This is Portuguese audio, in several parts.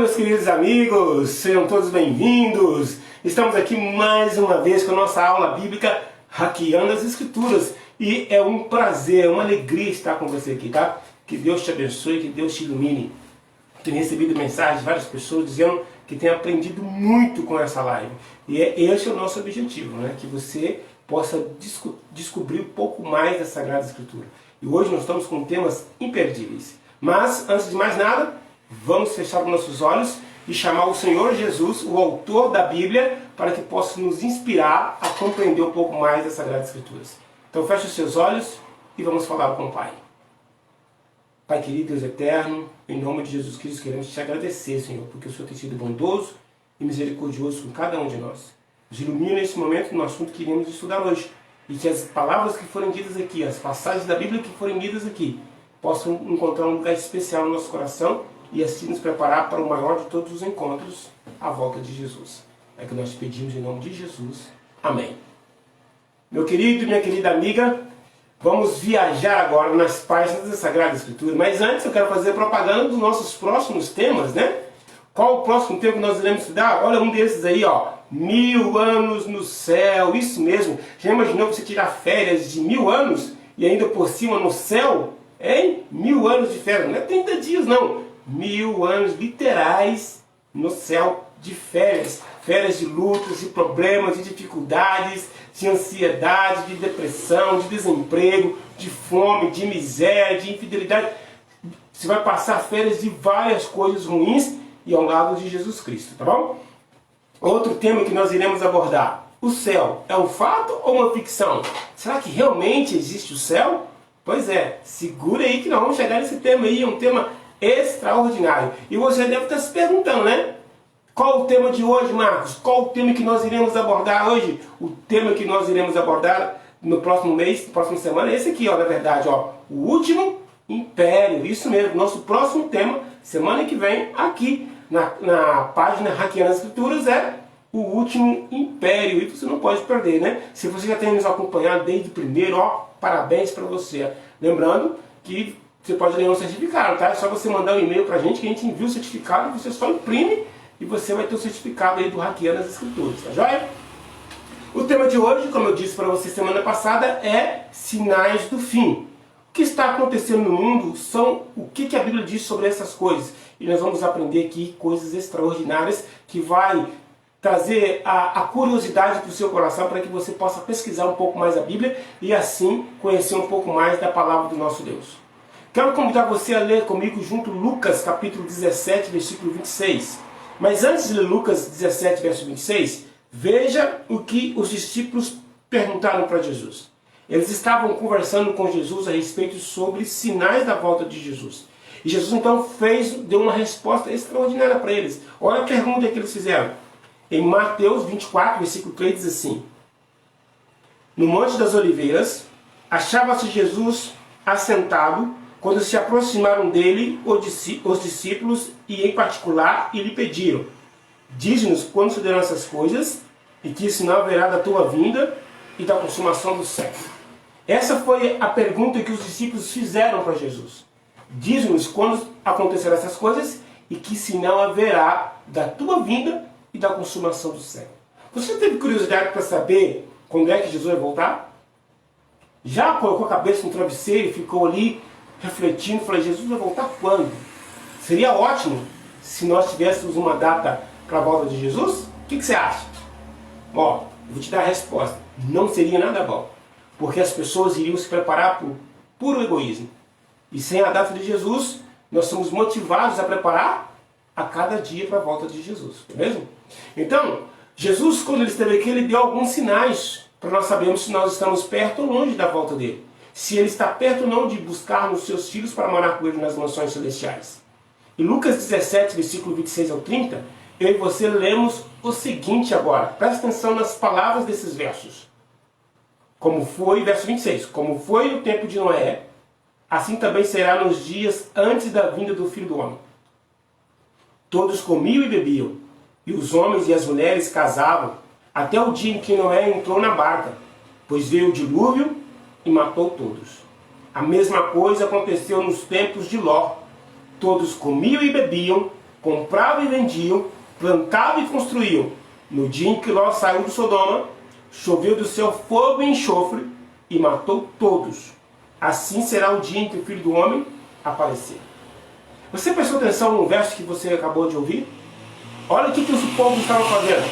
meus queridos amigos, sejam todos bem-vindos. Estamos aqui mais uma vez com a nossa aula bíblica Hackeando as Escrituras. E é um prazer, uma alegria estar com você aqui, tá? Que Deus te abençoe, que Deus te ilumine. Tenho recebido mensagens de várias pessoas dizendo que têm aprendido muito com essa live. E esse é o nosso objetivo, né? Que você possa descobrir um pouco mais da Sagrada Escritura. E hoje nós estamos com temas imperdíveis. Mas, antes de mais nada, vamos fechar os nossos olhos e chamar o Senhor Jesus, o autor da Bíblia, para que possa nos inspirar a compreender um pouco mais das Sagradas Escrituras. Então feche os seus olhos e vamos falar com o Pai. Pai querido, Deus eterno, em nome de Jesus Cristo queremos te agradecer, Senhor, porque o Senhor tem sido bondoso e misericordioso com cada um de nós. Nos ilumina nesse momento no assunto que iremos estudar hoje, e que as palavras que forem ditas aqui, as passagens da Bíblia que forem lidas aqui, possam encontrar um lugar especial no nosso coração e assim nos preparar para o maior de todos os encontros, à volta de Jesus. É que nós te pedimos em nome de Jesus. Amém. Meu querido e minha querida amiga, vamos viajar agora nas páginas da Sagrada Escritura. Mas antes eu quero fazer propaganda dos nossos próximos temas, né? Qual o próximo tema que nós iremos estudar? Olha um desses aí, ó. 1000 anos no céu. Isso mesmo. Já imaginou você tirar férias de 1000 anos e ainda por cima no céu? Hein? 1000 anos de férias. Não é 30 dias, não. 1000 anos literais no céu de férias. Férias de lutas, de problemas, de dificuldades, de ansiedade, de depressão, de desemprego, de fome, de miséria, de infidelidade. Você vai passar férias de várias coisas ruins e ao lado de Jesus Cristo, tá bom? Outro tema que nós iremos abordar. O céu é um fato ou uma ficção? Será que realmente existe o céu? Pois é, segura aí que nós vamos chegar nesse tema aí, é um tema extraordinário. E você deve estar se perguntando, né? Qual o tema de hoje, Marcos? Qual o tema que nós iremos abordar hoje? O tema que nós iremos abordar no próximo mês, na próxima semana, é esse aqui, ó, na verdade, ó. O último império. Isso mesmo, nosso próximo tema, semana que vem, aqui na página Hackeando as Escrituras, é o último império. E você não pode perder, né? Se você já tem nos acompanhado desde o primeiro, ó, parabéns para você. Lembrando que você pode ganhar um certificado, tá? É só você mandar um e-mail pra gente que a gente envia o certificado, você só imprime e você vai ter o certificado aí do Hackeando as Escrituras, tá joia? O tema de hoje, como eu disse para você semana passada, é sinais do fim. O que está acontecendo no mundo são o que a Bíblia diz sobre essas coisas. E nós vamos aprender aqui coisas extraordinárias que vai trazer a curiosidade para o seu coração para que você possa pesquisar um pouco mais a Bíblia e assim conhecer um pouco mais da palavra do nosso Deus. Quero convidar você a ler comigo junto Lucas capítulo 17, versículo 26. Mas antes de ler Lucas 17, verso 26, veja o que os discípulos perguntaram para Jesus. Eles estavam conversando com Jesus a respeito sobre sinais da volta de Jesus. E Jesus então deu uma resposta extraordinária para eles. Olha a pergunta que eles fizeram. Em Mateus 24, versículo 3 diz assim: No Monte das Oliveiras, achava-se Jesus assentado, quando se aproximaram dele os discípulos e em particular e lhe pediram: Diz-nos quando sucederão essas coisas e que sinal haverá da tua vinda e da consumação do século. Essa foi a pergunta que os discípulos fizeram para Jesus. Diz-nos quando acontecerão essas coisas e que sinal haverá da tua vinda e da consumação do século. Você teve curiosidade para saber quando é que Jesus vai voltar? Já colocou a cabeça no travesseiro e ficou ali refletindo, falei, Jesus vai voltar quando? Seria ótimo se nós tivéssemos uma data para a volta de Jesus? O que você acha? Ó, eu vou te dar a resposta. Não seria nada bom. Porque as pessoas iriam se preparar por puro egoísmo. E sem a data de Jesus, nós somos motivados a preparar a cada dia para a volta de Jesus. Não é mesmo? Então, Jesus, quando ele esteve aqui, ele deu alguns sinais para nós sabermos se nós estamos perto ou longe da volta dele. Se ele está perto ou não de buscarmos seus filhos para morar com ele nas mansões celestiais. Em Lucas 17, versículo 26 ao 30, eu e você lemos o seguinte agora. Presta atenção nas palavras desses versos. Como foi, verso 26, como foi no tempo de Noé, assim também será nos dias antes da vinda do Filho do Homem. Todos comiam e bebiam, e os homens e as mulheres casavam, até o dia em que Noé entrou na barca, pois veio o dilúvio e matou todos. A mesma coisa aconteceu nos tempos de Ló. Todos comiam e bebiam, compravam e vendiam, plantavam e construíam. No dia em que Ló saiu de Sodoma, choveu do céu fogo e enxofre e matou todos. Assim será o dia em que o Filho do Homem aparecer. Você prestou atenção no verso que você acabou de ouvir? Olha o que os povos estavam fazendo.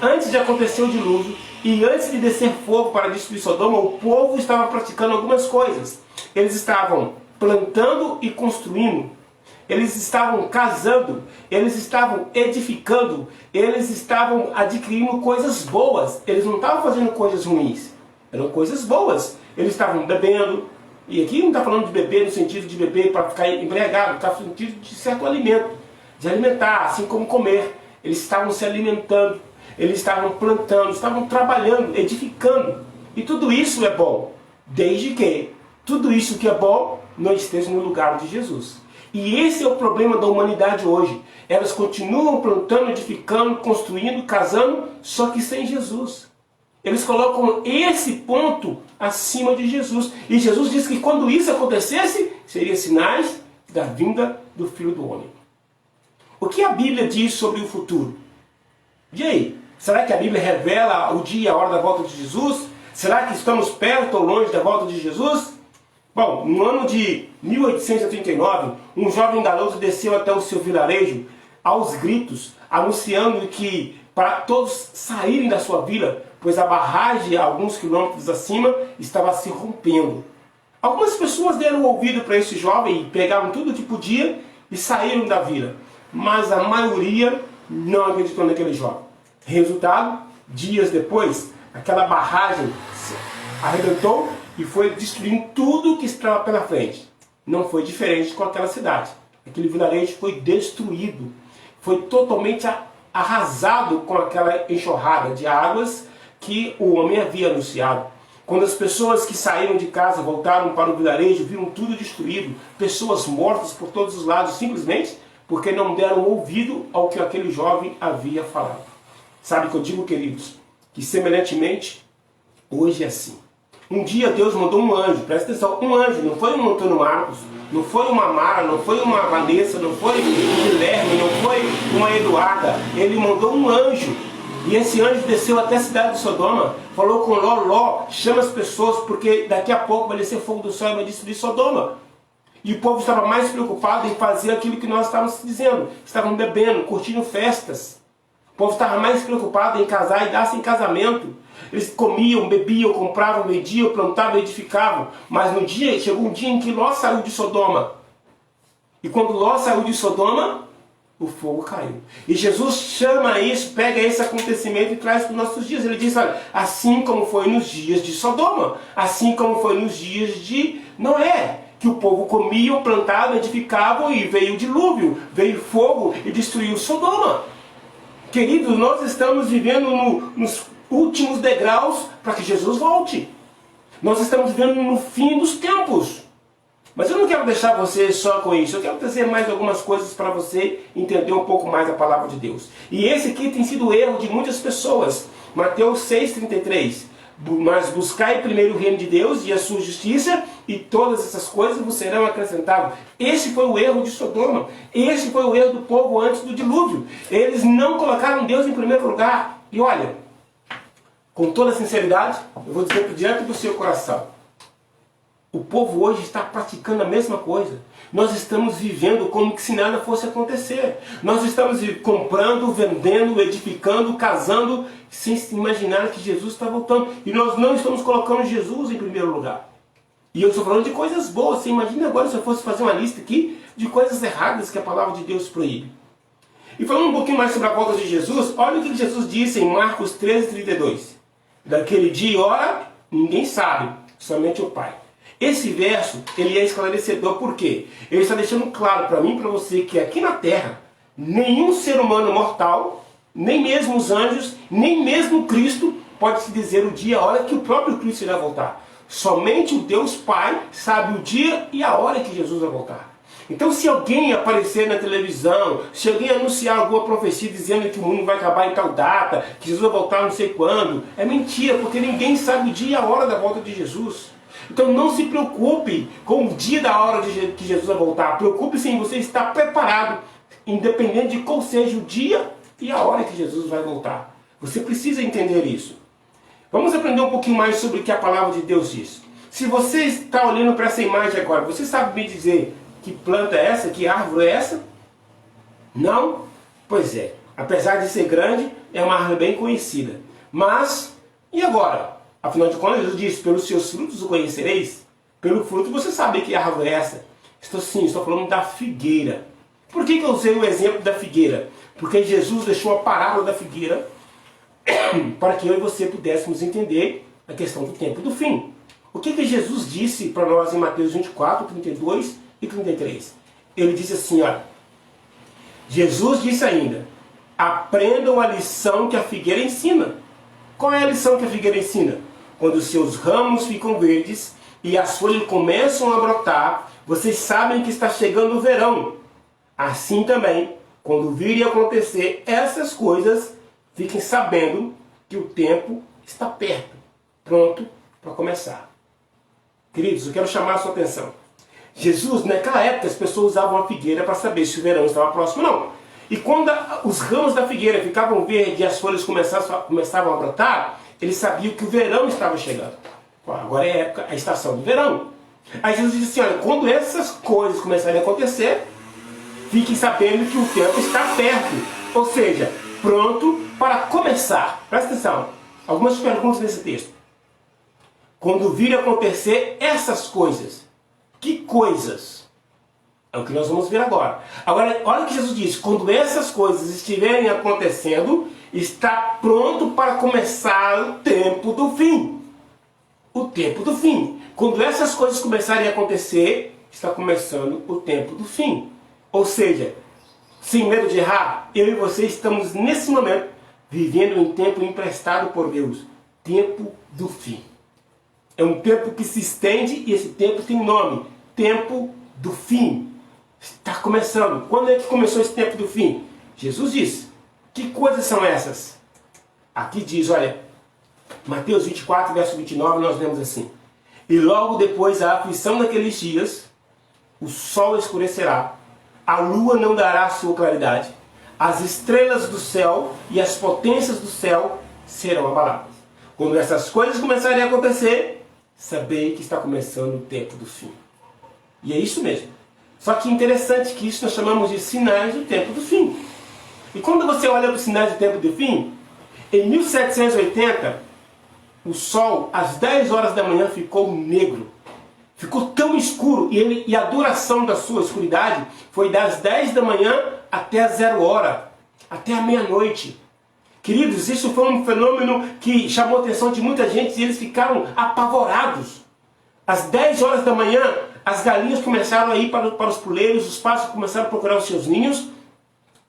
Antes de acontecer o dilúvio e antes de descer fogo para destruir Sodoma, o povo estava praticando algumas coisas. Eles estavam plantando e construindo. Eles estavam casando, eles estavam edificando, eles estavam adquirindo coisas boas. Eles não estavam fazendo coisas ruins, eram coisas boas. Eles estavam bebendo, e aqui não está falando de beber no sentido de beber para ficar embriagado, está no sentido de certo alimento, de alimentar, assim como comer. Eles estavam se alimentando, eles estavam plantando, estavam trabalhando, edificando. E tudo isso é bom, desde que tudo isso que é bom não esteja no lugar de Jesus. E esse é o problema da humanidade hoje. Elas continuam plantando, edificando, construindo, casando, só que sem Jesus. Eles colocam esse ponto acima de Jesus. E Jesus disse que quando isso acontecesse, seria sinais da vinda do Filho do Homem. O que a Bíblia diz sobre o futuro? E aí? Será que a Bíblia revela o dia e a hora da volta de Jesus? Será que estamos perto ou longe da volta de Jesus? Bom, no ano de 1839, um jovem garoto desceu até o seu vilarejo aos gritos, anunciando que para todos saírem da sua vila, pois a barragem a alguns quilômetros acima estava se rompendo. Algumas pessoas deram ouvido para esse jovem e pegaram tudo que podia e saíram da vila, mas a maioria não acreditou naquele jovem. Resultado, dias depois, aquela barragem arrebentou e foi destruindo tudo que estava pela frente. Não foi diferente com aquela cidade. Aquele vilarejo foi destruído. Foi totalmente arrasado com aquela enxurrada de águas que o homem havia anunciado. Quando as pessoas que saíram de casa voltaram para o vilarejo, viram tudo destruído, pessoas mortas por todos os lados, simplesmente porque não deram ouvido ao que aquele jovem havia falado. Sabe o que eu digo, queridos? Que semelhantemente, hoje é assim. Um dia Deus mandou um anjo, presta atenção, um anjo, não foi um Antônio Marcos, não foi uma Mara, não foi uma Vanessa, não foi um Guilherme, não foi uma Eduarda. Ele mandou um anjo. E esse anjo desceu até a cidade de Sodoma, falou com Ló, Ló, chama as pessoas, porque daqui a pouco vai descer fogo do céu e vai destruir Sodoma. E o povo estava mais preocupado em fazer aquilo que nós estávamos dizendo. Estavam bebendo, curtindo festas. O povo estava mais preocupado em casar e dar-se em casamento. Eles comiam, bebiam, compravam, vendiam, plantavam, edificavam. Mas no dia, chegou um dia em que Ló saiu de Sodoma. E quando Ló saiu de Sodoma, o fogo caiu. E Jesus chama isso, pega esse acontecimento e traz para os nossos dias. Ele diz, olha, assim como foi nos dias de Sodoma, assim como foi nos dias de Noé, que o povo comia, plantava, edificavam e veio o dilúvio, veio fogo e destruiu Sodoma. Queridos, nós estamos vivendo nos últimos degraus para que Jesus volte. Nós estamos vivendo no fim dos tempos. Mas eu não quero deixar você só com isso. Eu quero trazer mais algumas coisas para você entender um pouco mais a palavra de Deus. E esse aqui tem sido o erro de muitas pessoas. Mateus 6,33. Mas buscai primeiro o reino de Deus e a sua justiça, e todas essas coisas vos serão acrescentadas. Esse foi o erro de Sodoma. Esse foi o erro do povo antes do dilúvio. Eles não colocaram Deus em primeiro lugar. E olha, com toda sinceridade, eu vou dizer diante do seu coração. O povo hoje está praticando a mesma coisa. Nós estamos vivendo como se nada fosse acontecer. Nós estamos comprando, vendendo, edificando, casando, sem se imaginar que Jesus está voltando. E nós não estamos colocando Jesus em primeiro lugar. E eu estou falando de coisas boas. Você imagina agora se eu fosse fazer uma lista aqui de coisas erradas que a palavra de Deus proíbe. E falando um pouquinho mais sobre a volta de Jesus, olha o que Jesus disse em Marcos 13:32. Daquele dia e hora, ninguém sabe, somente o Pai. Esse verso, ele é esclarecedor, por quê? Ele está deixando claro para mim e para você que aqui na Terra, nenhum ser humano mortal, nem mesmo os anjos, nem mesmo Cristo, pode se dizer o dia e a hora que o próprio Cristo irá voltar. Somente o Deus Pai sabe o dia e a hora que Jesus vai voltar. Então, se alguém aparecer na televisão, se alguém anunciar alguma profecia dizendo que o mundo vai acabar em tal data, que Jesus vai voltar não sei quando, é mentira, porque ninguém sabe o dia e a hora da volta de Jesus. Então não se preocupe com o dia da hora que Jesus vai voltar. Preocupe-se em você estar preparado, independente de qual seja o dia e a hora que Jesus vai voltar. Você precisa entender isso. Vamos aprender um pouquinho mais sobre o que a palavra de Deus diz. Se você está olhando para essa imagem agora, você sabe me dizer que planta é essa, que árvore é essa? Não? Pois é. Apesar de ser grande, é uma árvore bem conhecida. Mas, e agora? Afinal de contas, Jesus disse, pelos seus frutos o conhecereis. Pelo fruto você sabe que árvore é essa. Estou falando da figueira. Por que eu usei o exemplo da figueira? Porque Jesus deixou a parábola da figueira para que eu e você pudéssemos entender a questão do tempo do fim. O que Jesus disse para nós em Mateus 24, 32 e 33? Ele disse assim, olha, Jesus disse ainda, aprendam a lição que a figueira ensina. Qual é a lição que a figueira ensina? Quando os seus ramos ficam verdes e as folhas começam a brotar, vocês sabem que está chegando o verão. Assim também, quando virem acontecer essas coisas, fiquem sabendo que o tempo está perto, pronto para começar. Queridos, eu quero chamar a sua atenção. Jesus, naquela época, as pessoas usavam a figueira para saber se o verão estava próximo ou não. E quando os ramos da figueira ficavam verdes e as folhas começavam a brotar, eles sabiam que o verão estava chegando. Agora é a estação do verão. Aí Jesus disse assim, olha, quando essas coisas começarem a acontecer, fiquem sabendo que o tempo está perto. Ou seja, pronto para começar. Presta atenção. Algumas perguntas nesse texto. Quando virem acontecer essas coisas. Que coisas? É o que nós vamos ver agora. Agora, olha o que Jesus diz. Quando essas coisas estiverem acontecendo, está pronto para começar o tempo do fim. O tempo do fim. Quando essas coisas começarem a acontecer, está começando o tempo do fim. Ou seja, sem medo de errar, eu e você estamos nesse momento vivendo um tempo emprestado por Deus. Tempo do fim. É um tempo que se estende e esse tempo tem nome. Tempo do fim. Está começando. Quando é que começou esse tempo do fim? Jesus disse. Que coisas são essas? Aqui diz, olha, Mateus 24, verso 29, nós lemos assim. E logo depois da aflição daqueles dias, o sol escurecerá, a lua não dará sua claridade, as estrelas do céu e as potências do céu serão abaladas. Quando essas coisas começarem a acontecer, sabei que está começando o tempo do fim. E é isso mesmo. Só que interessante que isso nós chamamos de sinais do tempo do fim. E quando você olha para os sinais do tempo do fim, em 1780, o sol, às 10 horas da manhã, ficou negro. Ficou tão escuro e a duração da sua escuridade foi das 10 da manhã até a 0 hora, até a meia-noite. Queridos, isso foi um fenômeno que chamou a atenção de muita gente e eles ficaram apavorados. Às 10 horas da manhã, as galinhas começaram a ir para os puleiros, os pássaros começaram a procurar os seus ninhos,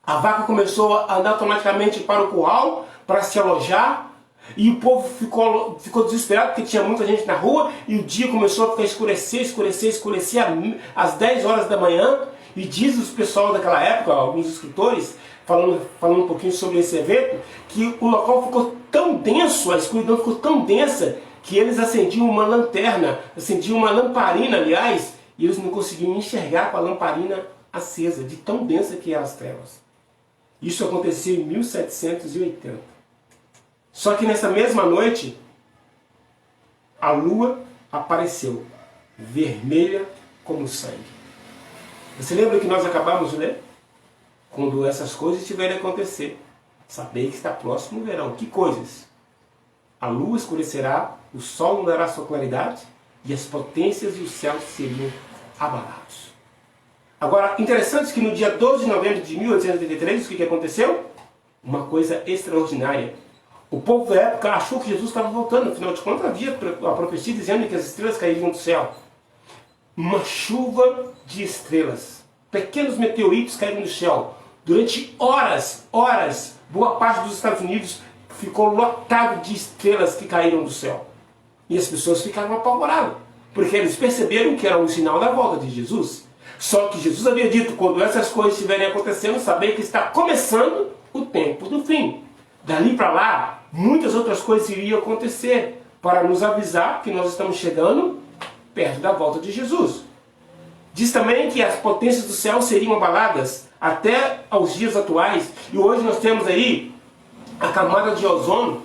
a vaca começou a andar automaticamente para o curral, para se alojar, e o povo ficou desesperado porque tinha muita gente na rua, e o dia começou a ficar escurecer às 10 horas da manhã, e diz o pessoal daquela época, alguns escritores, falando um pouquinho sobre esse evento, que o local ficou tão denso, a escuridão ficou tão densa, que eles acendiam uma lanterna, acendiam uma lamparina, aliás, e eles não conseguiam enxergar com a lamparina acesa, de tão densa que eram as trevas. Isso aconteceu em 1780. Só que nessa mesma noite, a lua apareceu, vermelha como sangue. Você lembra que nós acabamos de ler? Quando essas coisas estiverem a acontecer, sabei que está próximo o verão. Que coisas? A lua escurecerá, o sol não dará sua claridade, e as potências do céu seriam abalados. Agora, interessante que no dia 12 de novembro de 1883, o que aconteceu? Uma coisa extraordinária. O povo da época achou que Jesus estava voltando, afinal de contas havia a profecia dizendo que as estrelas cairiam do céu. Uma chuva de estrelas, pequenos meteoritos caíram do céu. Durante horas, boa parte dos Estados Unidos ficou lotado de estrelas que caíram do céu. E as pessoas ficaram apavoradas, porque eles perceberam que era um sinal da volta de Jesus. Só que Jesus havia dito, quando essas coisas estiverem acontecendo, saber que está começando o tempo do fim. Dali para lá, muitas outras coisas iriam acontecer para nos avisar que nós estamos chegando perto da volta de Jesus. Diz também que as potências do céu seriam abaladas. até aos dias atuais. E hoje nós temos aí a camada de ozônio,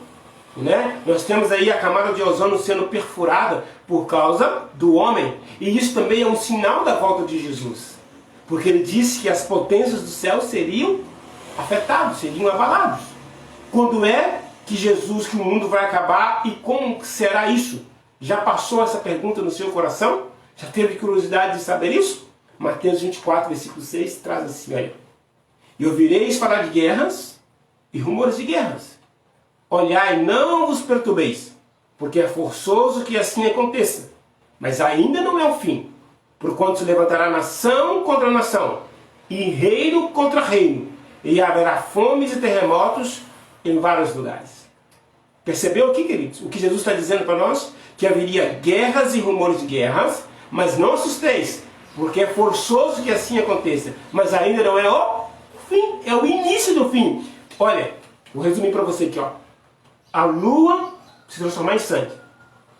né? Nós temos aí a camada de ozônio sendo perfurada por causa do homem. E isso também é um sinal da volta de Jesus. Porque ele disse que as potências do céu seriam afetados, seriam abalados. Quando é que Jesus, que o mundo vai acabar e como será isso? Já passou essa pergunta no seu coração? Já teve curiosidade de saber isso? Mateus 24, versículo 6 traz assim, olha. E ouvireis falar de guerras e rumores de guerras. Olhai, não vos perturbeis, porque é forçoso que assim aconteça. Mas ainda não é o fim, porquanto se levantará nação contra nação, e reino contra reino, e haverá fomes e terremotos em vários lugares. Percebeu aqui, queridos? O que Jesus está dizendo para nós? Que haveria guerras e rumores de guerras, mas não assusteis, porque é forçoso que assim aconteça. Mas ainda não é o fim, é o início do fim. Olha, vou resumir para você aqui, ó. A lua se transformar em sangue,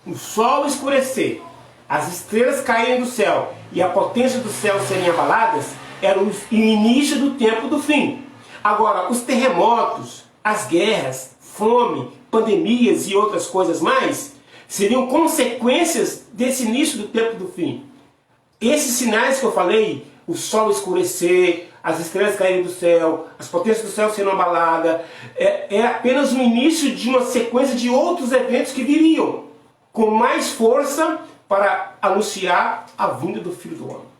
o sol escurecer, as estrelas caírem do céu e a potência do céu serem abaladas, era o início do tempo do fim. Agora, os terremotos, as guerras, fome, pandemias e outras coisas mais, seriam consequências desse início do tempo do fim. Esses sinais que eu falei, o sol escurecer, as estrelas caírem do céu, as potências do céu sendo abaladas, é apenas o início de uma sequência de outros eventos que viriam, com mais força para anunciar a vinda do Filho do Homem.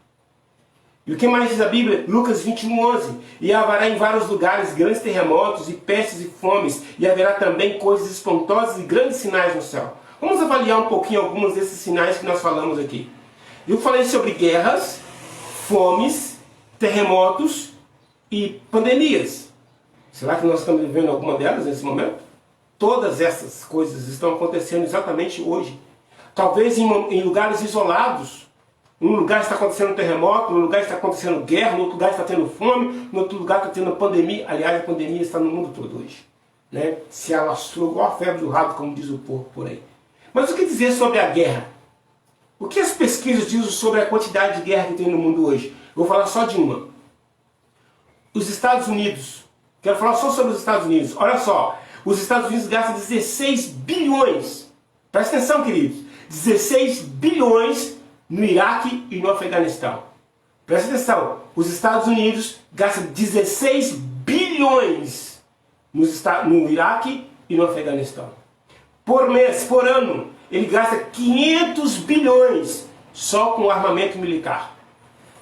E o que mais diz a Bíblia? Lucas 21:11. E haverá em vários lugares grandes terremotos e pestes e fomes, e haverá também coisas espantosas e grandes sinais no céu. Vamos avaliar um pouquinho alguns desses sinais que nós falamos aqui. Eu falei sobre guerras, fomes, terremotos e pandemias. Será que nós estamos vivendo alguma delas nesse momento? Todas essas coisas estão acontecendo exatamente hoje. Talvez em lugares isolados. Num lugar está acontecendo um terremoto, num lugar está acontecendo guerra, no outro lugar está tendo fome, no outro lugar está tendo pandemia. Aliás, a pandemia está no mundo todo hoje, né? Se alastrou igual a febre do rato, como diz o povo por aí. Mas o que dizer sobre a guerra? O que as pesquisas dizem sobre a quantidade de guerra que tem no mundo hoje? Eu vou falar só de uma. Os Estados Unidos. Quero falar só sobre os Estados Unidos. Olha só, os Estados Unidos gastam 16 bilhões. Presta atenção, queridos. 16 bilhões no Iraque e no Afeganistão. Presta atenção. Os Estados Unidos gastam 16 bilhões no Iraque e no Afeganistão. Por mês, por ano, ele gasta 500 bilhões só com armamento militar.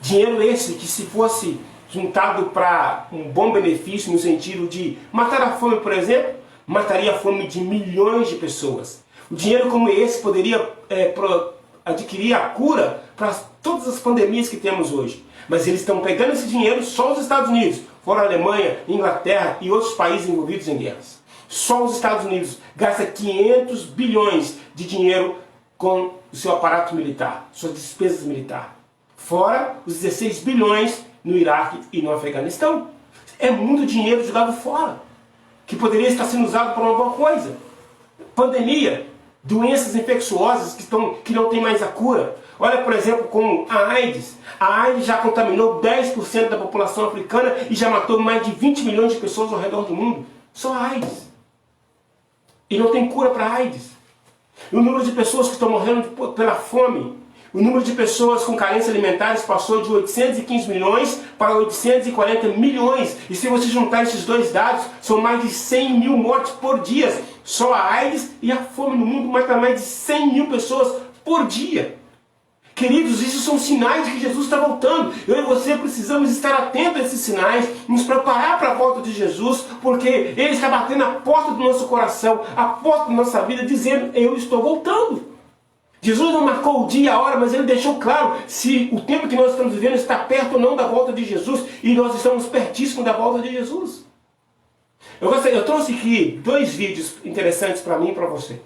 Dinheiro esse que, se fosse juntado para um bom benefício, no sentido de matar a fome, por exemplo, mataria a fome de milhões de pessoas. O dinheiro como esse poderia adquirir a cura para todas as pandemias que temos hoje. Mas eles estão pegando esse dinheiro só os Estados Unidos, fora a Alemanha, Inglaterra e outros países envolvidos em guerras. Só os Estados Unidos gastam 500 bilhões de dinheiro com o seu aparato militar, suas despesas militares. Fora os 16 bilhões no Iraque e no Afeganistão. É muito dinheiro jogado fora, que poderia estar sendo usado para uma boa coisa. Pandemia, doenças infecciosas que não tem mais a cura. Olha, por exemplo, com a AIDS. A AIDS já contaminou 10% da população africana e já matou mais de 20 milhões de pessoas ao redor do mundo. Só a AIDS. E não tem cura para a AIDS. E o número de pessoas que estão morrendo pela fome, o número de pessoas com carências alimentares passou de 815 milhões para 840 milhões. E se você juntar esses dois dados, são mais de 100 mil mortes por dia. Só a AIDS e a fome no mundo mata mais de 100 mil pessoas por dia. Queridos, isso são sinais de que Jesus está voltando. Eu e você precisamos estar atentos a esses sinais, nos preparar para a volta de Jesus, porque Ele está batendo a porta do nosso coração, a porta da nossa vida, dizendo: eu estou voltando. Jesus não marcou o dia e a hora, mas Ele deixou claro se o tempo que nós estamos vivendo está perto ou não da volta de Jesus, e nós estamos pertíssimo da volta de Jesus. Eu trouxe aqui 2 vídeos interessantes para mim e para você.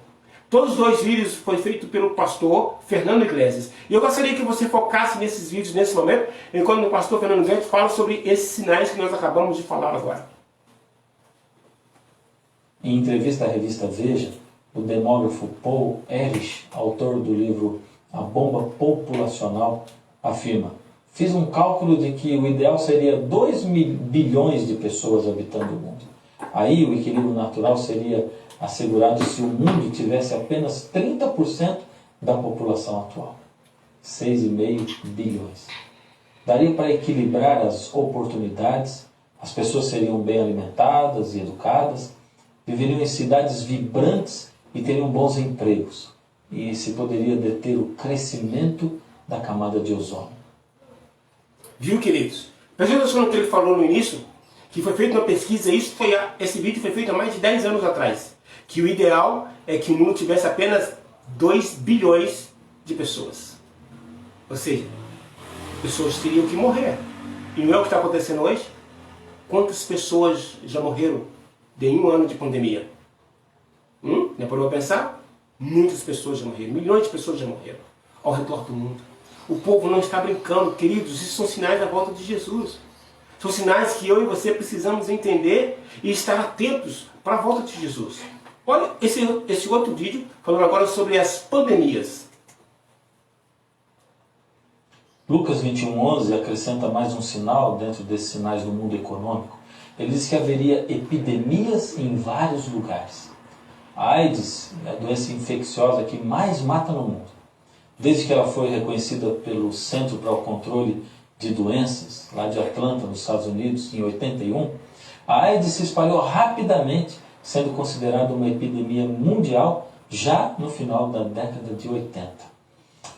Todos os 2 vídeos foram feitos pelo pastor Fernando Iglesias. E eu gostaria que você focasse nesses vídeos nesse momento, enquanto o pastor Fernando Iglesias fala sobre esses sinais que nós acabamos de falar agora. Em entrevista à revista Veja, o demógrafo Paul Ehrlich, autor do livro A Bomba Populacional, afirma: Fiz um cálculo de que o ideal seria 2 bilhões de pessoas habitando o mundo. Aí o equilíbrio natural seria assegurado se o mundo tivesse apenas 30% da população atual. 6,5 bilhões. Daria para equilibrar as oportunidades, as pessoas seriam bem alimentadas e educadas, viveriam em cidades vibrantes e teriam bons empregos. E se poderia deter o crescimento da camada de ozônio. Viu, queridos? Presta atenção no que ele falou no início, que foi feita uma pesquisa, esse vídeo foi feito há mais de 10 anos atrás, que o ideal é que o mundo tivesse apenas 2 bilhões de pessoas. Ou seja, pessoas teriam que morrer. E não é o que está acontecendo hoje? Quantas pessoas já morreram em um ano de pandemia? Já parou a pensar? Muitas pessoas já morreram, milhões de pessoas já morreram ao redor do mundo. O povo não está brincando, queridos, isso são sinais da volta de Jesus. São sinais que eu e você precisamos entender e estar atentos para a volta de Jesus. Olha esse outro vídeo falando agora sobre as pandemias. Lucas 21:11 acrescenta mais um sinal dentro desses sinais do mundo econômico. Ele diz que haveria epidemias em vários lugares. A AIDS é a doença infecciosa que mais mata no mundo. Desde que ela foi reconhecida pelo Centro para o Controle de Doenças, lá de Atlanta, nos Estados Unidos, em 81, a AIDS se espalhou rapidamente, sendo considerada uma epidemia mundial já no final da década de 80.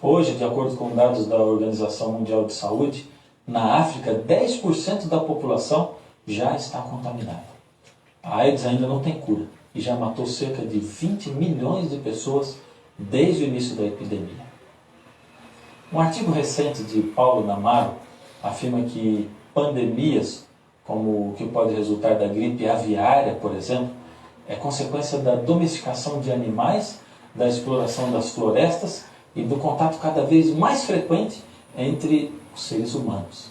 Hoje, de acordo com dados da Organização Mundial de Saúde, na África, 10% da população já está contaminada. A AIDS ainda não tem cura e já matou cerca de 20 milhões de pessoas desde o início da epidemia. Um artigo recente de Paulo Namaro afirma que pandemias, como o que pode resultar da gripe aviária, por exemplo, é consequência da domesticação de animais, da exploração das florestas e do contato cada vez mais frequente entre os seres humanos.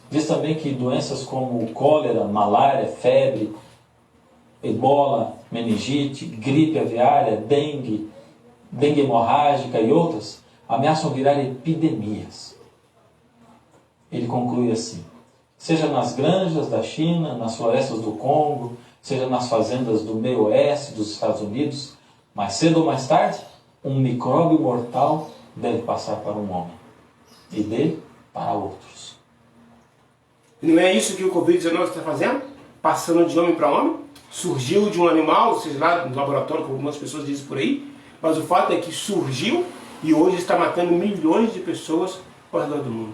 Diz também que doenças como cólera, malária, febre, ebola, meningite, gripe aviária, dengue hemorrágica e outras ameaçam virar epidemias. Ele conclui assim: seja nas granjas da China, nas florestas do Congo, seja nas fazendas do meio oeste dos Estados Unidos, mais cedo ou mais tarde, um micróbio mortal deve passar para um homem, e dele para outros. Não é isso que o Covid-19 está fazendo? Passando de homem para homem? Surgiu de um animal, seja lá no laboratório, como algumas pessoas dizem por aí, mas o fato é que surgiu e hoje está matando milhões de pessoas ao redor do mundo.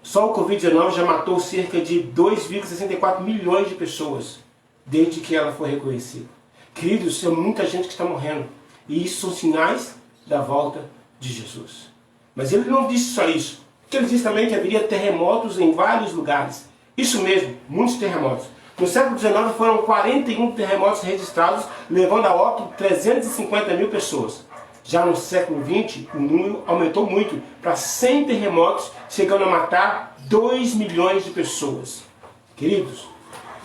Só o Covid-19 já matou cerca de 2,64 milhões de pessoas desde que ela foi reconhecida. Queridos, tem muita gente que está morrendo. E isso são sinais da volta de Jesus. Mas ele não disse só isso. Ele disse também que haveria terremotos em vários lugares. Isso mesmo, muitos terremotos. No século XIX foram 41 terremotos registrados, levando a óbito 350 mil pessoas. Já no século XX, o número aumentou muito para 100 terremotos, chegando a matar 2 milhões de pessoas. Queridos,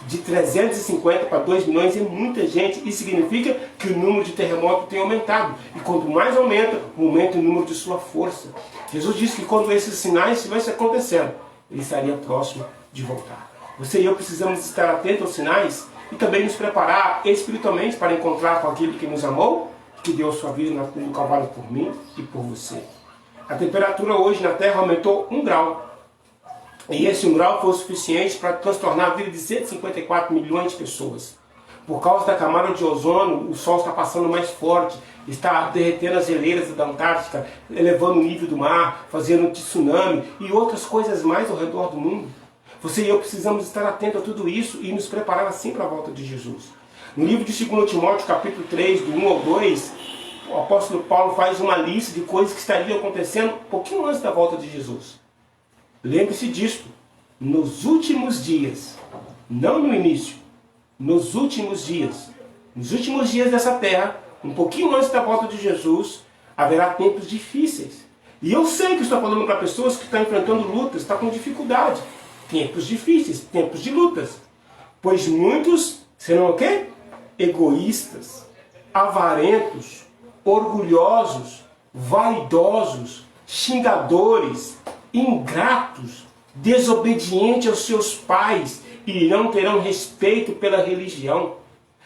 de 350 para 2 milhões é muita gente. Isso significa que o número de terremotos tem aumentado. E quanto mais aumenta o número de sua força. Jesus disse que quando esses sinais estivessem acontecendo, ele estaria próximo de voltar. Você e eu precisamos estar atentos aos sinais e também nos preparar espiritualmente para encontrar com aquele que nos amou, que deu sua vida no Calvário por mim e por você. A temperatura hoje na Terra aumentou 1 grau. E esse 1 grau foi o suficiente para transtornar a vida de 154 milhões de pessoas. Por causa da camada de ozônio, o Sol está passando mais forte, está derretendo as geleiras da Antártica, elevando o nível do mar, fazendo tsunami e outras coisas mais ao redor do mundo. Você e eu precisamos estar atentos a tudo isso e nos preparar assim para a volta de Jesus. No livro de 2 Timóteo, capítulo 3, do 1 ao 2, o apóstolo Paulo faz uma lista de coisas que estariam acontecendo um pouquinho antes da volta de Jesus. Lembre-se disto, nos últimos dias, não no início, nos últimos dias dessa terra, um pouquinho antes da volta de Jesus, haverá tempos difíceis. E eu sei que estou falando para pessoas que estão enfrentando lutas, estão com dificuldade. Tempos difíceis, tempos de lutas. Pois muitos serão o quê? Egoístas, avarentos, orgulhosos, vaidosos, xingadores, ingratos, desobedientes aos seus pais e não terão respeito pela religião.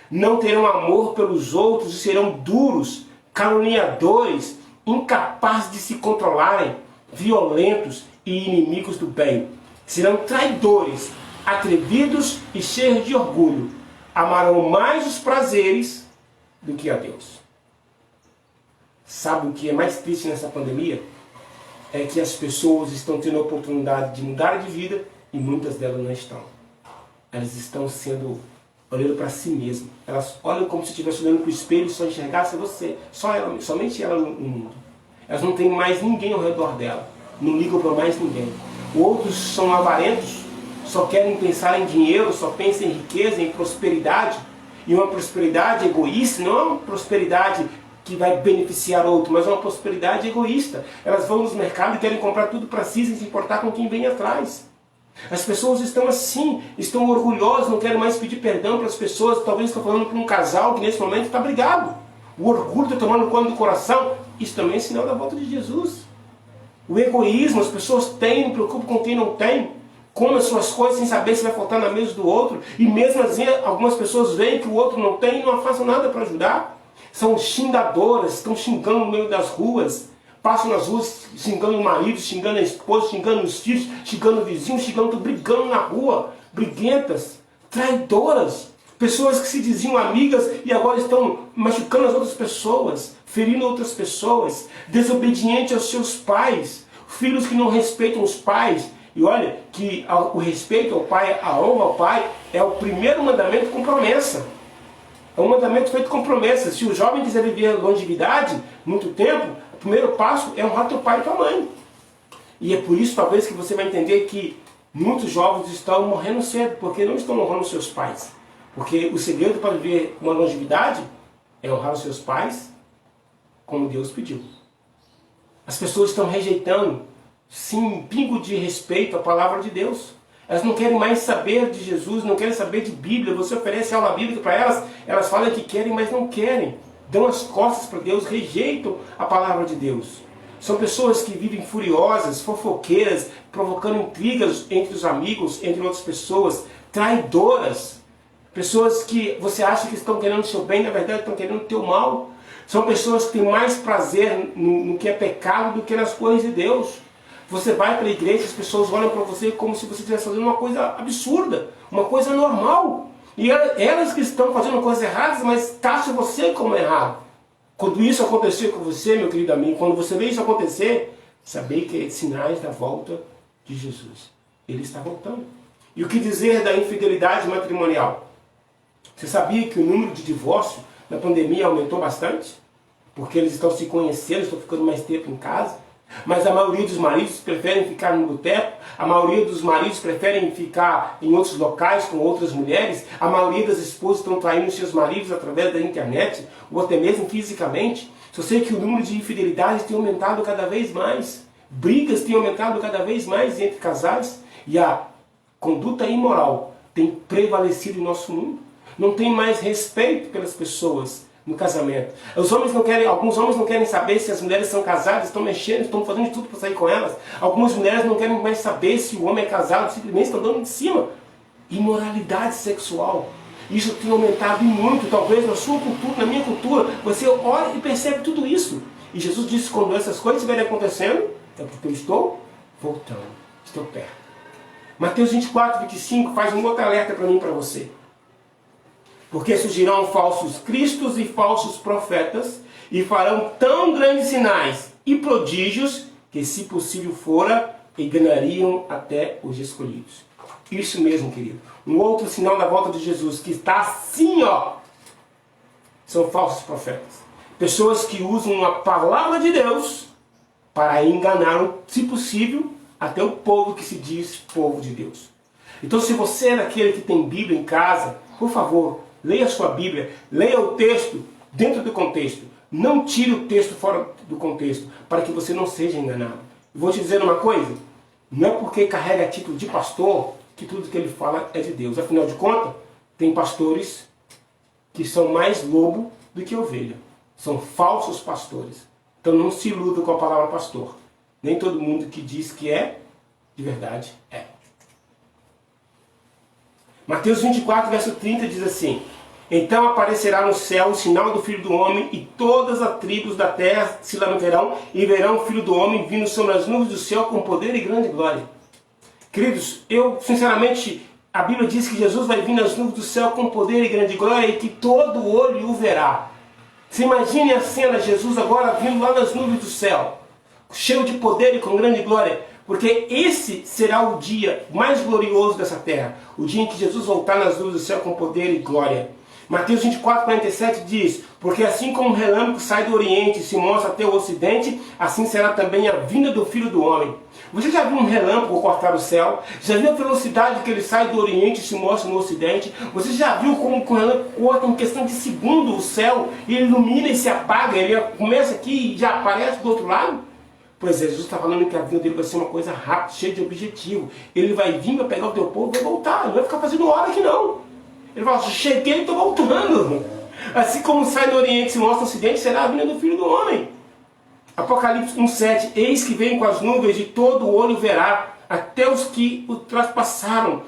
Não terão amor pelos outros e serão duros, caluniadores, incapazes de se controlarem, violentos e inimigos do bem. Serão traidores, atrevidos e cheios de orgulho. Amarão mais os prazeres do que a Deus. Sabe o que é mais triste nessa pandemia? É que as pessoas estão tendo a oportunidade de mudar de vida e muitas delas não estão. Elas estão olhando para si mesmas. Elas olham como se estivessem olhando para o espelho e só enxergasse você. Somente ela no mundo. Elas não têm mais ninguém ao redor dela. Não ligam para mais ninguém. Outros são avarentos, só querem pensar em dinheiro, só pensam em riqueza, em prosperidade. E uma prosperidade egoísta, não é uma prosperidade que vai beneficiar outro, mas é uma prosperidade egoísta. Elas vão nos mercados e querem comprar tudo para si, sem se importar com quem vem atrás. As pessoas estão assim, estão orgulhosas, não querem mais pedir perdão para as pessoas. Talvez estou falando para um casal que nesse momento está brigado. O orgulho está tomando conta do coração. Isso também é sinal da volta de Jesus. O egoísmo, as pessoas têm, não preocupam com quem não tem. Come as suas coisas sem saber se vai faltar na mesa do outro. E mesmo assim, algumas pessoas veem que o outro não tem e não fazem nada para ajudar. São xingadoras, estão xingando no meio das ruas. Passam nas ruas xingando o marido, xingando a esposa, xingando os filhos, xingando o vizinho, brigando na rua. Briguentas, traidoras. Pessoas que se diziam amigas e agora estão machucando as outras pessoas, ferindo outras pessoas. Desobedientes aos seus pais. Filhos que não respeitam os pais. E olha que o respeito ao pai, a honra ao pai, é o primeiro mandamento com promessa. É um mandamento feito com promessa. Se o jovem quiser viver longevidade, muito tempo, o primeiro passo é honrar teu pai e tua mãe. E é por isso, talvez, que você vai entender que muitos jovens estão morrendo cedo, porque não estão honrando seus pais. Porque o segredo para viver uma longevidade é honrar os seus pais como Deus pediu. As pessoas estão rejeitando, sem pingo de respeito, a palavra de Deus. Elas não querem mais saber de Jesus, não querem saber de Bíblia. Você oferece aula bíblica para elas, elas falam que querem, mas não querem. Dão as costas para Deus, rejeitam a palavra de Deus. São pessoas que vivem furiosas, fofoqueiras, provocando intrigas entre os amigos, entre outras pessoas, traidoras. Pessoas que você acha que estão querendo o seu bem, na verdade estão querendo o teu mal. São pessoas que têm mais prazer no que é pecado do que nas coisas de Deus. Você vai para a igreja, as pessoas olham para você como se você estivesse fazendo uma coisa absurda, uma coisa normal. E elas que estão fazendo coisas erradas, mas taxam você como errado. Quando isso acontecer com você, meu querido amigo, quando você vê isso acontecer, saber que é sinais da volta de Jesus. Ele está voltando. E o que dizer da infidelidade matrimonial? Você sabia que o número de divórcio na pandemia aumentou bastante? Porque eles estão se conhecendo, estão ficando mais tempo em casa. Mas a maioria dos maridos preferem ficar no boteco, a maioria dos maridos preferem ficar em outros locais com outras mulheres, a maioria das esposas estão traindo seus maridos através da internet, ou até mesmo fisicamente. Só sei que o número de infidelidades tem aumentado cada vez mais, brigas têm aumentado cada vez mais entre casais, e a conduta imoral tem prevalecido em nosso mundo. Não tem mais respeito pelas pessoas no casamento. Alguns homens não querem saber se as mulheres são casadas, estão mexendo, estão fazendo de tudo para sair com elas. Algumas mulheres não querem mais saber se o homem é casado, simplesmente estão dando de cima. Imoralidade sexual. Isso tem aumentado muito, talvez na sua cultura, na minha cultura. Você olha e percebe tudo isso. E Jesus disse, quando essas coisas estiverem acontecendo, é porque eu estou voltando, estou perto. Mateus 24, 25 faz um outro alerta para mim e para você. Porque surgirão falsos cristos e falsos profetas, e farão tão grandes sinais e prodígios, que se possível fora, enganariam até os escolhidos. Isso mesmo, querido. Um outro sinal da volta de Jesus, que está assim, ó, são falsos profetas. Pessoas que usam a palavra de Deus para enganar, se possível, até o povo que se diz povo de Deus. Então, se você é daquele que tem Bíblia em casa, por favor, leia a sua Bíblia, leia o texto dentro do contexto. Não tire o texto fora do contexto, para que você não seja enganado. Vou te dizer uma coisa, não é porque carrega título de pastor que tudo que ele fala é de Deus. Afinal de contas, tem pastores que são mais lobo do que ovelha. São falsos pastores. Então não se iluda com a palavra pastor. Nem todo mundo que diz que é de verdade é. Mateus 24, verso 30 diz assim: então aparecerá no céu o sinal do Filho do Homem, e todas as tribos da terra se lamentarão e verão o Filho do Homem vindo sobre as nuvens do céu com poder e grande glória. Queridos, eu sinceramente, a Bíblia diz que Jesus vai vir nas nuvens do céu com poder e grande glória e que todo olho o verá. Você imagine a cena, Jesus agora vindo lá nas nuvens do céu, cheio de poder e com grande glória, porque esse será o dia mais glorioso dessa terra, o dia em que Jesus voltar nas nuvens do céu com poder e glória. Mateus 24, 47 diz: porque assim como o relâmpago sai do oriente e se mostra até o ocidente, assim será também a vinda do Filho do Homem. Você já viu um relâmpago cortar o céu? Já viu a velocidade que ele sai do oriente e se mostra no ocidente? Você já viu como o relâmpago corta em questão de segundo o céu, e ele ilumina e se apaga, ele começa aqui e já aparece do outro lado? Pois é, Jesus está falando que a vinda dele vai ser uma coisa rápida, cheia de objetivo. Ele vai vir, vai pegar o teu povo e vai voltar, não vai ficar fazendo hora aqui não. Ele fala: cheguei e estou voltando. Assim como sai do oriente e se mostra no ocidente, será a vinda do Filho do Homem. Apocalipse 1,7: eis que vem com as nuvens e todo o olho verá, até os que o traspassaram.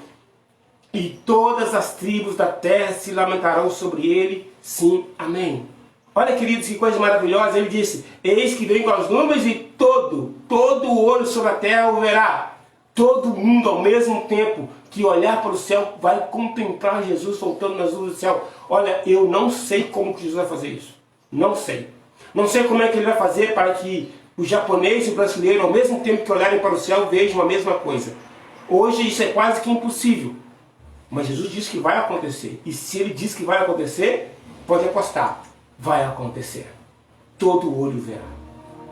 E todas as tribos da terra se lamentarão sobre ele. Sim, amém. Olha, queridos, que coisa maravilhosa. Ele disse: eis que vem com as nuvens e todo o olho sobre a terra o verá. Todo mundo ao mesmo tempo que olhar para o céu vai contemplar Jesus voltando nas nuvens do céu. Olha, eu não sei como que Jesus vai fazer isso. Não sei. Não sei como é que ele vai fazer para que o japonês e o brasileiro, ao mesmo tempo que olharem para o céu, vejam a mesma coisa. Hoje isso é quase que impossível. Mas Jesus disse que vai acontecer. E se ele diz que vai acontecer, pode apostar. Vai acontecer. Todo olho verá.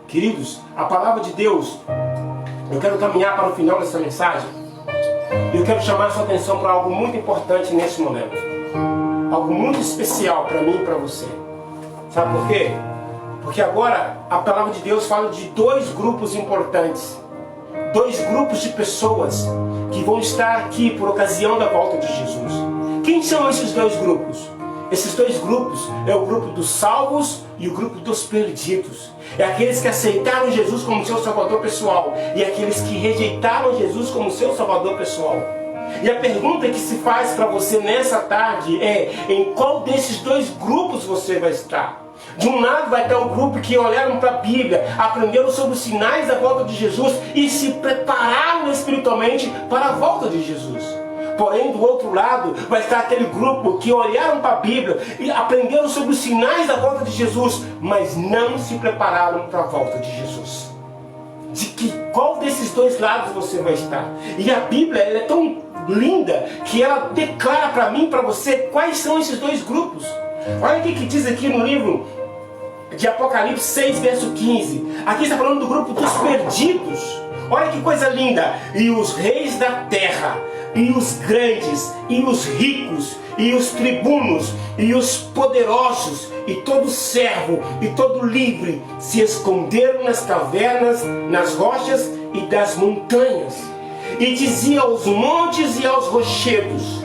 Queridos, a palavra de Deus, eu quero caminhar para o final dessa mensagem. E eu quero chamar a sua atenção para algo muito importante nesse momento. Algo muito especial para mim e para você. Sabe por quê? Porque agora a palavra de Deus fala de dois grupos importantes. Dois grupos de pessoas que vão estar aqui por ocasião da volta de Jesus. Quem são esses dois grupos? Esses dois grupos é o grupo dos salvos e o grupo dos perdidos. É aqueles que aceitaram Jesus como seu salvador pessoal e aqueles que rejeitaram Jesus como seu salvador pessoal. E a pergunta que se faz para você nessa tarde é: em qual desses dois grupos você vai estar? De um lado vai estar o grupo que olharam para a Bíblia, aprenderam sobre os sinais da volta de Jesus e se prepararam espiritualmente para a volta de Jesus. Porém, do outro lado, vai estar aquele grupo que olharam para a Bíblia e aprenderam sobre os sinais da volta de Jesus, mas não se prepararam para a volta de Jesus. De que qual desses dois lados você vai estar? E a Bíblia ela é tão linda que ela declara para mim e para você quais são esses dois grupos. Olha o que diz aqui no livro de Apocalipse 6, verso 15. Aqui está falando do grupo dos perdidos. Olha que coisa linda. E os reis da terra, e os grandes, e os ricos, e os tribunos, e os poderosos, e todo servo, e todo livre, se esconderam nas cavernas, nas rochas e das montanhas. E dizia aos montes e aos rochedos: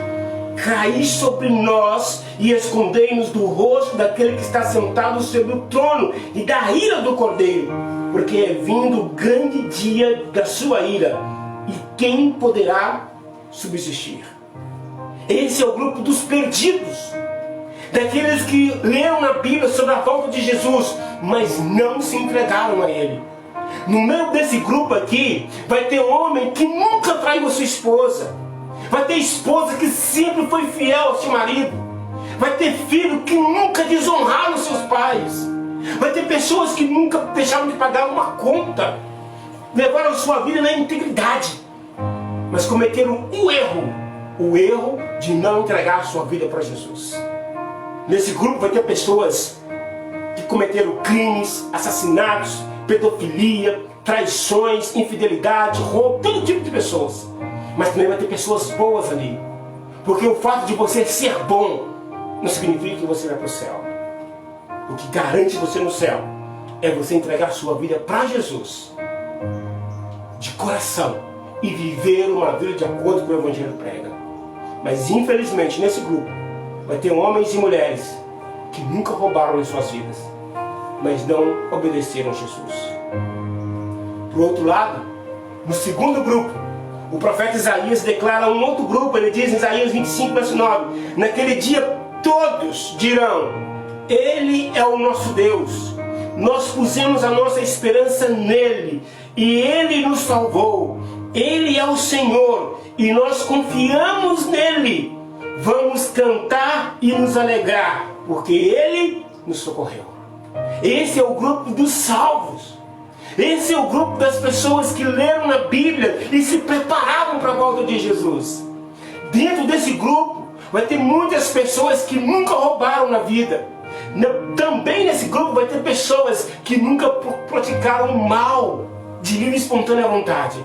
caí sobre nós e escondei-nos do rosto daquele que está sentado sobre o trono e da ira do Cordeiro, porque é vindo o grande dia da sua ira, e quem poderá subsistir? Esse é o grupo dos perdidos, daqueles que leram na Bíblia sobre a volta de Jesus, mas não se entregaram a Ele. No meio desse grupo aqui, vai ter homem que nunca traiu a sua esposa. Vai ter esposa que sempre foi fiel ao seu marido. Vai ter filho que nunca desonraram seus pais. Vai ter pessoas que nunca deixaram de pagar uma conta. Levaram sua vida na integridade. Mas cometeram o erro de não entregar a sua vida para Jesus. Nesse grupo vai ter pessoas que cometeram crimes, assassinatos, pedofilia, traições, infidelidade, roubo, todo tipo de pessoas. Mas também vai ter pessoas boas ali. Porque o fato de você ser bom não significa que você vai para o céu. O que garante você no céu é você entregar sua vida para Jesus, de coração, e viver uma vida de acordo com o Evangelho prega. Mas infelizmente nesse grupo vai ter homens e mulheres que nunca roubaram em suas vidas, mas não obedeceram a Jesus. Por outro lado, no segundo grupo, O profeta Isaías declara um outro grupo, ele diz em Isaías 25, verso 9: naquele dia todos dirão: Ele é o nosso Deus, nós pusemos a nossa esperança nele, e Ele nos salvou. Ele é o Senhor, e nós confiamos nele. Vamos cantar e nos alegrar, porque Ele nos socorreu. Esse é o grupo dos salvos. Esse é o grupo das pessoas que leram na Bíblia e se preparavam para a volta de Jesus. Dentro desse grupo vai ter muitas pessoas que nunca roubaram na vida. Também nesse grupo vai ter pessoas que nunca praticaram o mal de livre e espontânea vontade.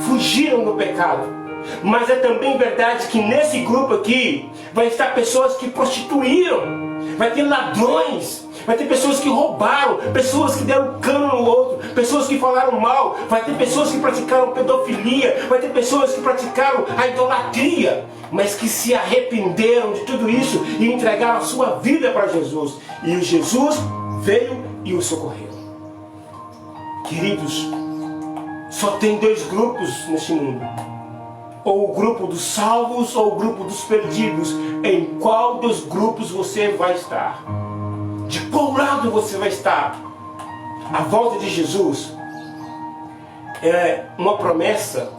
Fugiram do pecado. Mas é também verdade que nesse grupo aqui vai estar pessoas que prostituíram. Vai ter ladrões. Vai ter pessoas que roubaram, pessoas que deram cano no outro, pessoas que falaram mal, vai ter pessoas que praticaram pedofilia, vai ter pessoas que praticaram a idolatria, mas que se arrependeram de tudo isso e entregaram a sua vida para Jesus. E Jesus veio e os socorreu. Queridos, só tem dois grupos neste mundo: ou o grupo dos salvos ou o grupo dos perdidos. Em qual dos grupos você vai estar? De qual lado você vai estar? A volta de Jesus é uma promessa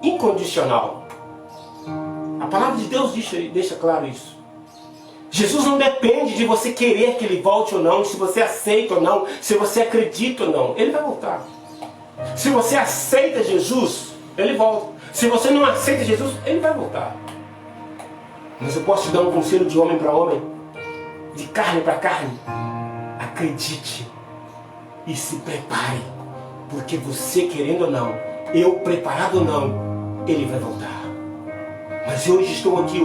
incondicional. A palavra de Deus deixa claro isso. Jesus não depende de você querer que Ele volte ou não, se você aceita ou não, se você acredita ou não. Ele vai voltar. Se você aceita Jesus, Ele volta. Se você não aceita Jesus, Ele vai voltar. Mas eu posso te dar um conselho de homem para homem, de carne para carne. Acredite e se prepare, porque você querendo ou não, eu preparado ou não, Ele vai voltar. Mas hoje estou aqui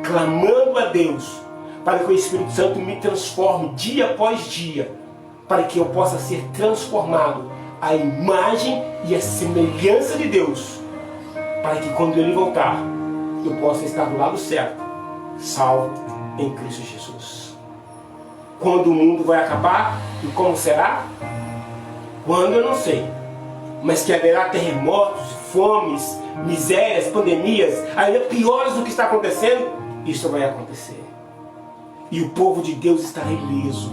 clamando a Deus para que o Espírito Santo me transforme dia após dia, para que eu possa ser transformado à imagem e à semelhança de Deus, para que quando Ele voltar, eu possa estar do lado certo, salvo em Cristo Jesus. Quando o mundo vai acabar e como será? Quando eu não sei, mas que haverá terremotos, fomes, misérias, pandemias, ainda piores do que está acontecendo, isso vai acontecer. E o povo de Deus estará ileso.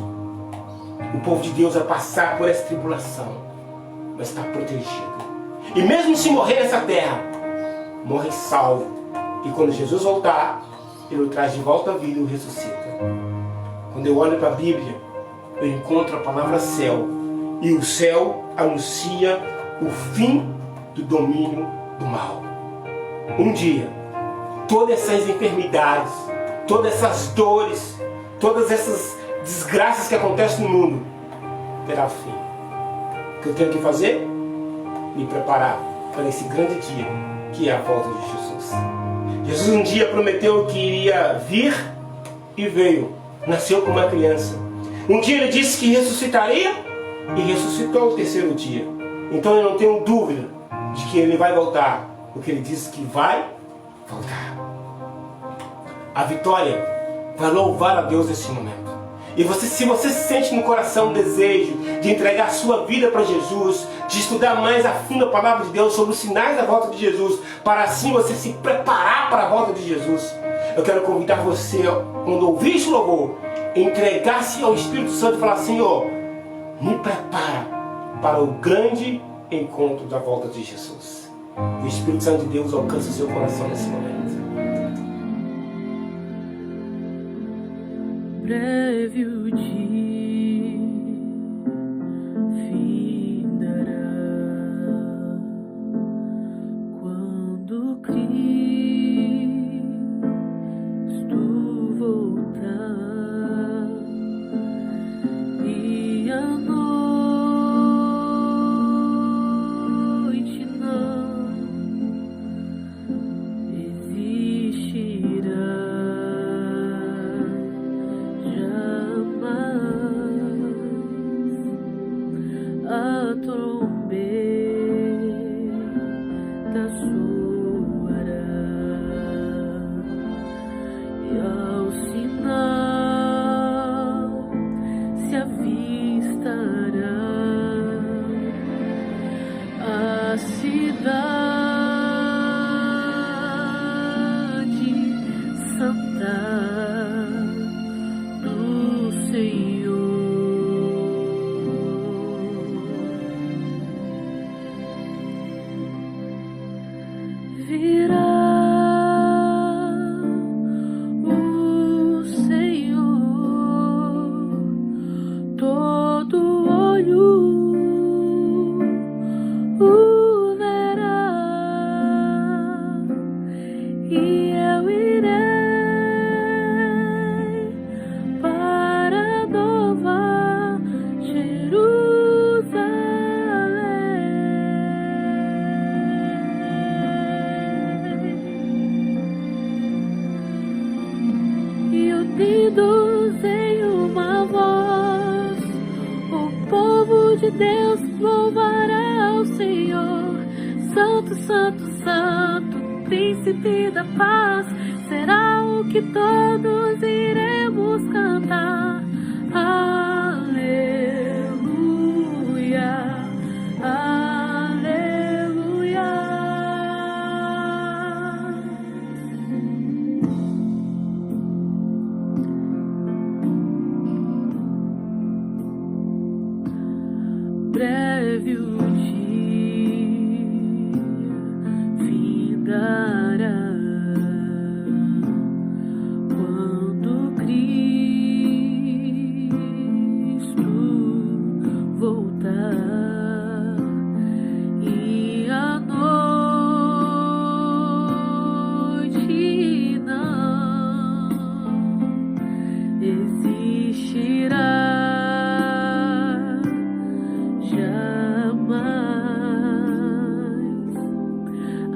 O povo de Deus vai passar por essa tribulação, mas está protegido. E mesmo se morrer nessa terra, morre salvo. E quando Jesus voltar, Ele o traz de volta à vida e o ressuscita. Quando eu olho para a Bíblia, eu encontro a palavra céu. E o céu anuncia o fim do domínio do mal. Um dia, todas essas enfermidades, todas essas dores, todas essas desgraças que acontecem no mundo, terá fim. O que eu tenho que fazer? Me preparar para esse grande dia, que é a volta de Jesus. Jesus um dia prometeu que iria vir e veio. Nasceu como uma criança. Um dia Ele disse que ressuscitaria e ressuscitou ao terceiro dia. Então eu não tenho dúvida de que Ele vai voltar, porque Ele disse que vai voltar. A vitória vai louvar a Deus nesse momento. E se você sente no coração o desejo de entregar a sua vida para Jesus, de estudar mais a fundo a palavra de Deus sobre os sinais da volta de Jesus, para assim você se preparar para a volta de Jesus, eu quero convidar você, quando ouvir esse louvor, entregar-se ao Espírito Santo e falar: Senhor, me prepara para o grande encontro da volta de Jesus. O Espírito Santo de Deus alcança o seu coração nesse momento. Breve o dia findará, quando Cristo voltar, e a noite não existirá jamais. o Senhor, todo olho o verá, e eu irei para Nova Jerusalém. E unidos em uma voz, o povo de Deus louvará ao Senhor. Santo, Santo, Santo, Príncipe da paz, será o que todos iremos cantar. Aleluia, aleluia. Breve o dia findará, quando Cristo voltar, e a noite não existirá.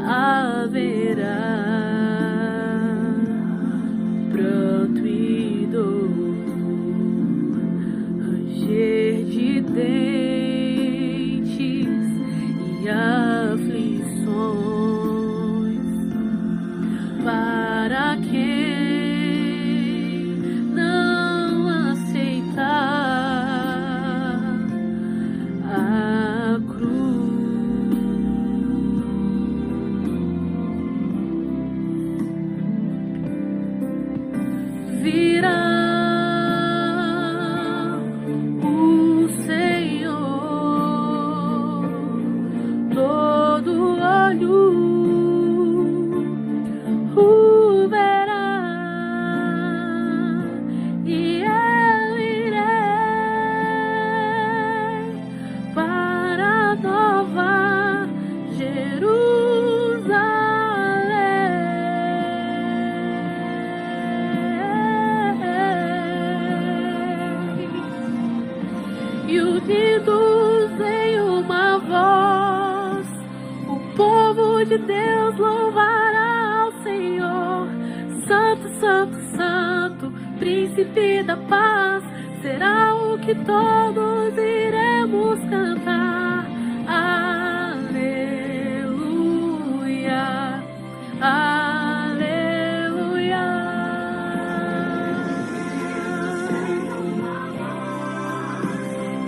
Haverá pranto e dor, ranger de dentes e aflições, para quem não aceitar a cruz. Virá o Senhor, todo olho o verá, e eu irei para Nova Jerusalém. E unidos em uma voz, o povo de Deus louvará ao Senhor. Santo, Santo, Santo, Príncipe da paz, será o que todos iremos cantar. Aleluia, aleluia.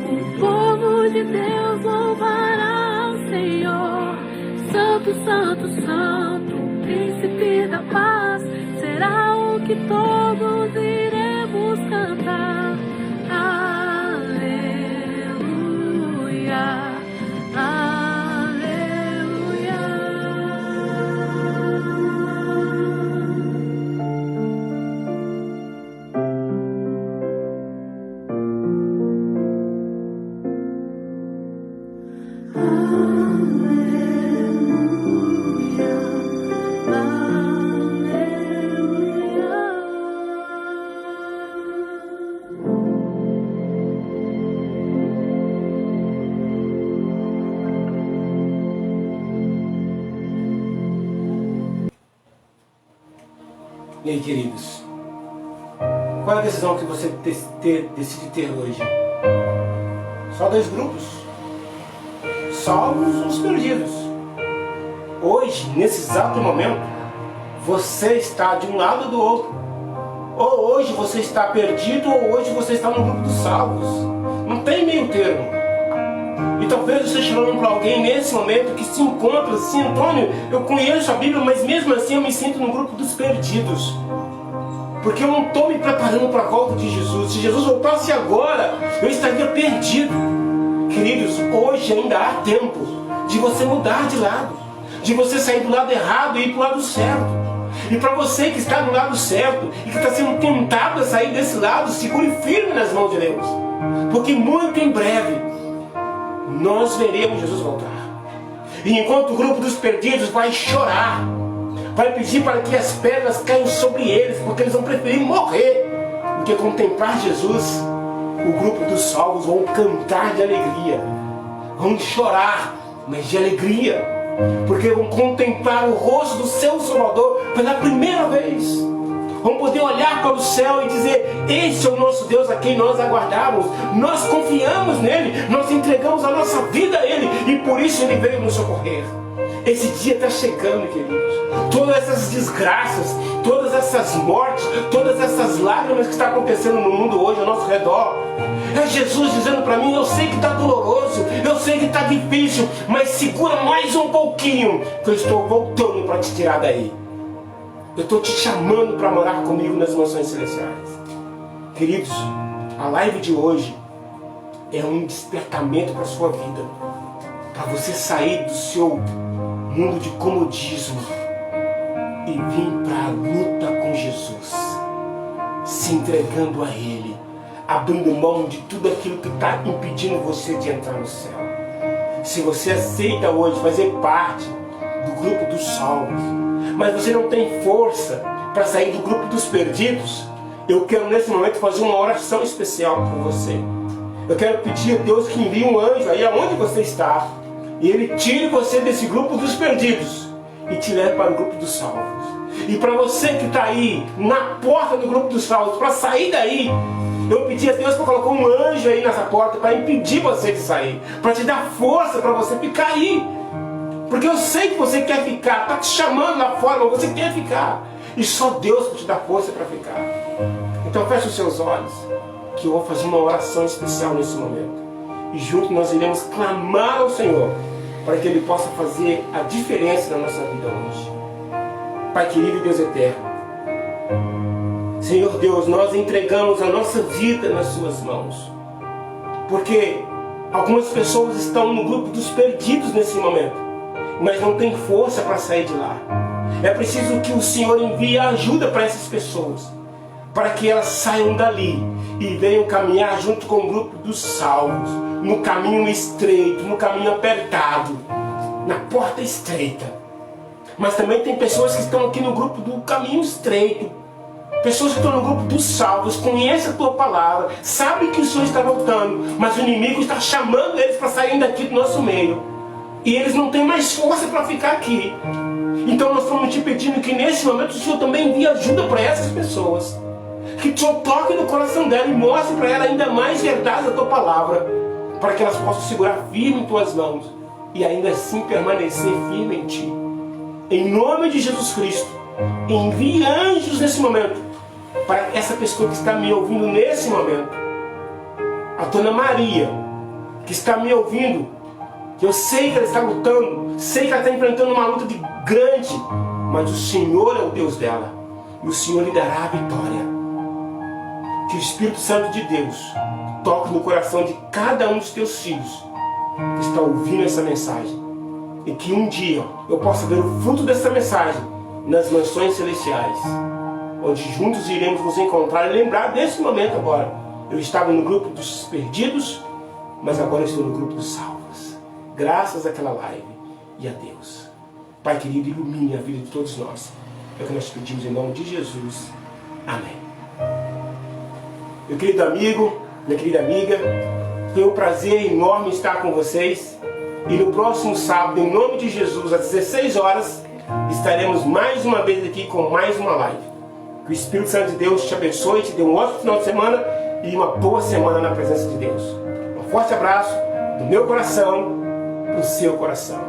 O povo de Deus louvará ao Senhor. Santo, Santo, Santo, Príncipe da paz, será o que todos iremos cantar. Aleluia, aleluia. E aí, queridos, qual é a decisão que você decide ter hoje? Só 2 grupos, salvos ou os perdidos. Hoje, nesse exato momento, você está de um lado ou do outro. Ou hoje você está perdido, ou hoje você está no grupo dos salvos. Não tem meio termo. E talvez você esteja falando para alguém nesse momento que se encontra assim: Antônio, eu conheço a Bíblia, mas mesmo assim eu me sinto no grupo dos perdidos, porque eu não estou me preparando para a volta de Jesus. Se Jesus voltasse agora, eu estaria perdido. Queridos, hoje ainda há tempo de você mudar de lado. de você sair do lado errado e ir para o lado certo. E para você que está do lado certo e que está sendo tentado a sair desse lado, segure firme nas mãos de Deus. Porque muito em breve nós veremos Jesus voltar. E enquanto o grupo dos perdidos vai chorar, vai pedir para que as pedras caiam sobre eles, porque eles vão preferir morrer do que contemplar Jesus, o grupo dos salvos vão cantar de alegria, vão chorar, mas de alegria, porque vão contemplar o rosto do seu Salvador pela primeira vez. Vão poder olhar para o céu e dizer: esse é o nosso Deus a quem nós aguardamos, nós confiamos nele, nós entregamos a nossa vida a ele e por isso ele veio nos socorrer. Esse dia está chegando, queridos. Todas essas desgraças, todas essas mortes, todas essas lágrimas que estão acontecendo no mundo hoje ao nosso redor, é Jesus dizendo para mim: eu sei que está doloroso, eu sei que está difícil, mas segura mais um pouquinho, que eu estou voltando para te tirar daí. Eu estou te chamando para morar comigo nas mansões celestiais. Queridos, a live de hoje é um despertamento para a sua vida, para você sair do seu mundo de comodismo e vir para a luta com Jesus, se entregando a Ele, abrindo mão de tudo aquilo que está impedindo você de entrar no céu. Se você aceita hoje fazer parte do grupo dos salvos, mas você não tem força para sair do grupo dos perdidos, eu quero nesse momento fazer uma oração especial por você. Eu quero pedir a Deus que envie um anjo aí aonde você está, e ele tire você desse grupo dos perdidos e te leve para o grupo dos salvos. E para você que está aí na porta do grupo dos salvos, para sair daí, eu pedi a Deus para colocar um anjo aí nessa porta para impedir você de sair, para te dar força para você ficar aí. Porque eu sei que você quer ficar, está te chamando lá fora, mas você quer ficar. E só Deus pode te dar força para ficar. Então feche os seus olhos, que eu vou fazer uma oração especial nesse momento. E juntos nós iremos clamar ao Senhor, para que Ele possa fazer a diferença na nossa vida hoje. Pai querido e Deus eterno, Senhor Deus, nós entregamos a nossa vida nas suas mãos. Porque algumas pessoas estão no grupo dos perdidos nesse momento, mas não tem força para sair de lá. É preciso que o Senhor envie ajuda para essas pessoas, para que elas saiam dali e venham caminhar junto com o grupo dos salvos, no caminho estreito, no caminho apertado, na porta estreita. Mas também tem pessoas que estão aqui no grupo do caminho estreito, pessoas que estão no grupo dos salvos, conhecem a tua palavra, sabem que o Senhor está voltando, mas o inimigo está chamando eles para saírem daqui do nosso meio, e eles não têm mais força para ficar aqui. Então nós estamos te pedindo que nesse momento o Senhor também envie ajuda para essas pessoas, que o Senhor toque no coração dela e mostre para ela ainda mais verdade da tua palavra, para que elas possam segurar firme em tuas mãos e ainda assim permanecer firme em ti. Em nome de Jesus Cristo, envie anjos nesse momento para essa pessoa que está me ouvindo nesse momento. A Dona Maria, que está me ouvindo, eu sei que ela está lutando, sei que ela está enfrentando uma luta grande, mas o Senhor é o Deus dela e o Senhor lhe dará a vitória. Que o Espírito Santo de Deus toque no coração de cada um dos teus filhos que está ouvindo essa mensagem, e que um dia eu possa ver o fruto dessa mensagem nas mansões celestiais, onde juntos iremos nos encontrar e lembrar desse momento agora. Eu estava no grupo dos perdidos, mas agora estou no grupo dos salvos, graças àquela live e a Deus. Pai querido, ilumine a vida de todos nós. É o que nós pedimos em nome de Jesus. Amém. Meu querido amigo, minha querida amiga, foi um prazer enorme estar com vocês. E no próximo sábado, em nome de Jesus, às 16 horas, estaremos mais uma vez aqui com mais uma live. Que o Espírito Santo de Deus te abençoe, te dê um ótimo final de semana e uma boa semana na presença de Deus. Um forte abraço do meu coração para o seu coração.